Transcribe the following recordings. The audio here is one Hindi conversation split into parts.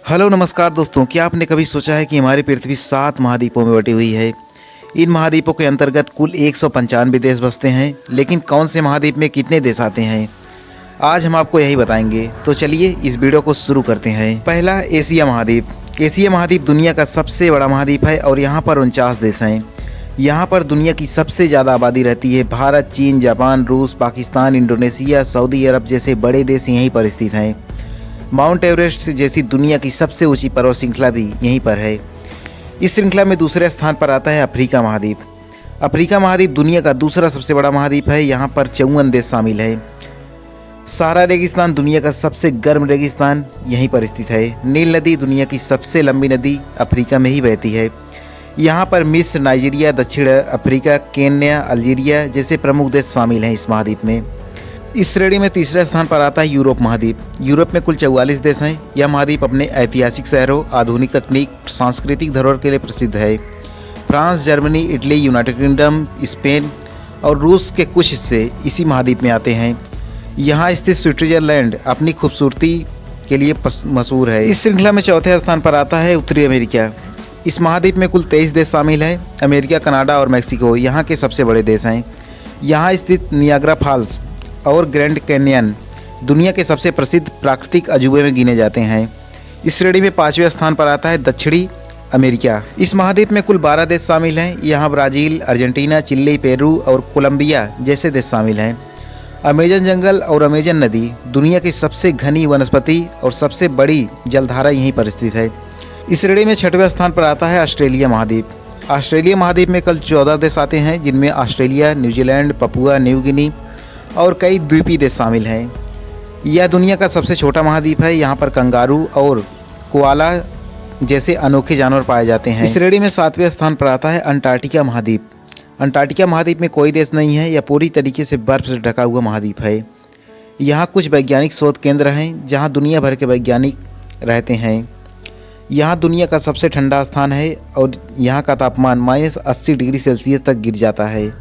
हेलो नमस्कार दोस्तों, क्या आपने कभी सोचा है कि हमारी पृथ्वी 7 महाद्वीपों में बटी हुई है। इन महाद्वीपों के अंतर्गत कुल 195 देश बसते हैं, लेकिन कौन से महाद्वीप में कितने देश आते हैं आज हम आपको यही बताएंगे। तो चलिए इस वीडियो को शुरू करते हैं। पहला, एशिया महाद्वीप। एशिया महाद्वीप दुनिया का सबसे बड़ा महाद्वीप है और यहाँ पर 49 देश हैं। यहाँ पर दुनिया की सबसे ज़्यादा आबादी रहती है। भारत, चीन, जापान, रूस, पाकिस्तान, इंडोनेशिया, सऊदी अरब जैसे बड़े देश यहीं पर स्थित हैं। माउंट एवरेस्ट जैसी दुनिया की सबसे ऊंची पर्वत श्रृंखला भी यहीं पर है। इस श्रृंखला में दूसरे स्थान पर आता है अफ्रीका महाद्वीप। अफ्रीका महाद्वीप दुनिया का दूसरा सबसे बड़ा महाद्वीप है। यहाँ पर 54 देश शामिल है। सहारा रेगिस्तान दुनिया का सबसे गर्म रेगिस्तान यहीं पर स्थित है। नील नदी दुनिया की सबसे लंबी नदी अफ्रीका में ही बहती है। यहाँ पर मिस्र, नाइजीरिया, दक्षिण अफ्रीका, केन्या, अल्जीरिया जैसे प्रमुख देश शामिल हैं इस महाद्वीप में। इस श्रेणी में तीसरे स्थान पर आता है यूरोप महाद्वीप। यूरोप में कुल 44 देश हैं। यह महाद्वीप अपने ऐतिहासिक शहरों, आधुनिक तकनीक, सांस्कृतिक धरोहर के लिए प्रसिद्ध है। France, Germany, Italy, United kingdom, Spain और रूस के कुछ हिस्से इसी महाद्वीप में आते हैं। यहाँ स्थित स्विट्जरलैंड अपनी खूबसूरती के लिए मशहूर है। इस श्रृंखला में चौथे स्थान पर आता है उत्तरी अमेरिका। इस महाद्वीप में कुल 23 देश शामिल हैं। अमेरिका, कनाडा और मैक्सिको यहाँ के सबसे बड़े देश हैं। यहाँ स्थित नियाग्रा फॉल्स और ग्रैंड कैन्यन दुनिया के सबसे प्रसिद्ध प्राकृतिक अजूबे में गिने जाते हैं। इस श्रेणी में 5वें स्थान पर आता है दक्षिणी अमेरिका। इस महाद्वीप में कुल 12 देश शामिल हैं। यहाँ ब्राज़ील, अर्जेंटीना, चिली, पेरू और कोलंबिया जैसे देश शामिल हैं। अमेजन जंगल और अमेजन नदी दुनिया की सबसे घनी वनस्पति और सबसे बड़ी जलधारा यहीं पर स्थित है। इस श्रेणी में 6वें स्थान पर आता है ऑस्ट्रेलिया महाद्वीप। ऑस्ट्रेलिया महाद्वीप में कल 14 देश आते हैं, जिनमें Australia, New Zealand, Papua New Guinea और कई द्वीपीय देश शामिल हैं। यह दुनिया का सबसे छोटा महाद्वीप है। यहाँ पर कंगारू और कोआला जैसे अनोखे जानवर पाए जाते हैं। इस श्रेणी में 7वें स्थान पर आता है अंटार्कटिका महाद्वीप। अंटार्कटिका महाद्वीप में कोई देश नहीं है। यह पूरी तरीके से बर्फ से ढका हुआ महाद्वीप है। यहाँ कुछ वैज्ञानिक शोध केंद्र हैं, जहाँ दुनिया भर के वैज्ञानिक रहते हैं। यहाँ दुनिया का सबसे ठंडा स्थान है और यहाँ का तापमान -80 डिग्री सेल्सियस तक गिर जाता है।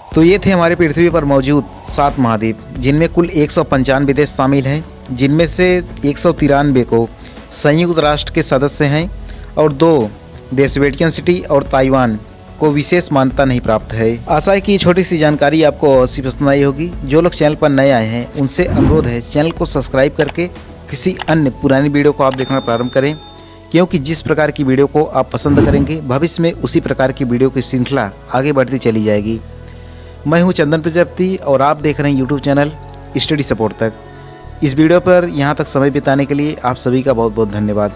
तो ये थे हमारे पृथ्वी पर मौजूद 7 महाद्वीप, जिनमें कुल 195 देश शामिल हैं, जिनमें से 193 को संयुक्त राष्ट्र के सदस्य हैं और 2 देश वेटिकन सिटी और ताइवान को विशेष मान्यता नहीं प्राप्त है। आशा है कि ये छोटी सी जानकारी आपको अवश्य पसंद आई होगी। जो लोग चैनल पर नए आए हैं उनसे अनुरोध है चैनल को सब्सक्राइब करके किसी अन्य पुरानी वीडियो को आप देखना प्रारंभ करें, क्योंकि जिस प्रकार की वीडियो को आप पसंद करेंगे भविष्य में उसी प्रकार की वीडियो की श्रृंखला आगे बढ़ती चली जाएगी। मैं हूं चंदन प्रजापति और आप देख रहे हैं यूट्यूब चैनल स्टडी सपोर्ट तक। इस वीडियो पर यहां तक समय बिताने के लिए आप सभी का बहुत बहुत धन्यवाद।